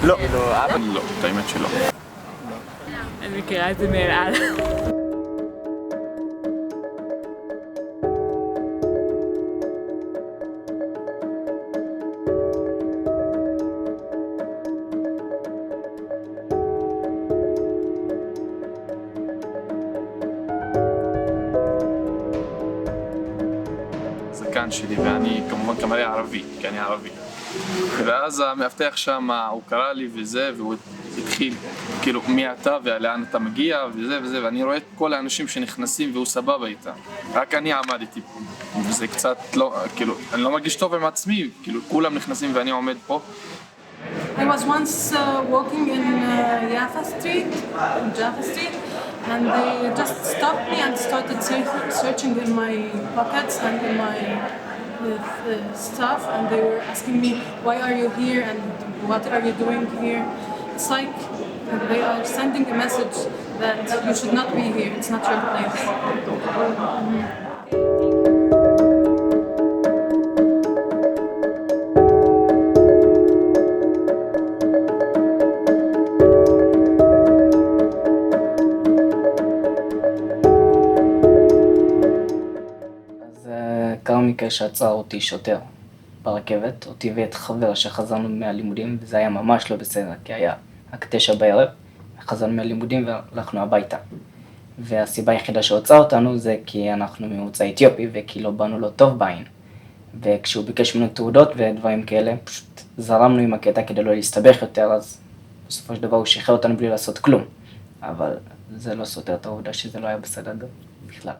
לא. לא, את האמת שלא. אני מכירה את זה מאלעד. זקן שלי, ואני כמובן כמרי ערבי, כי אני ערבי. ואז המאבטח שם, הוא קרא לי וזה, והוא התחיל, כאילו, מי אתה ולאן אתה מגיע וזה וזה, ואני רואה את כל האנשים שנכנסים והוא סבבה איתם. רק אני עמדתי פה, וזה קצת לא, כאילו, אני לא מרגיש טוב עם עצמי, כאילו, כולם נכנסים ואני עומד פה. I was once walking in Jaffa Street, and they just stopped me and started searching in my pockets and in my stuff, and they were asking me, why are you here and what are you doing here? It's like they are sending a message that you should not be here, it's not your place. קרה מקרה שעצר אותי שוטר ברכבת, אותי ואת חבר שחזרנו מהלימודים, וזה היה ממש לא בסדר, כי היה רק 9 בערב, חזרנו מהלימודים והלכנו הביתה. והסיבה היחידה שהוצא אותנו זה כי אנחנו ממוצא אתיופי וכי לא באנו לו טוב בעין. וכשהוא ביקש ממנו תעודות ודברים כאלה, פשוט זרמנו עם הקטע כדי לא להסתבך יותר, אז בסופו של דבר הוא שחרר אותנו בלי לעשות כלום. אבל זה לא סותר את העובדה שזה לא היה בסדר בכלל.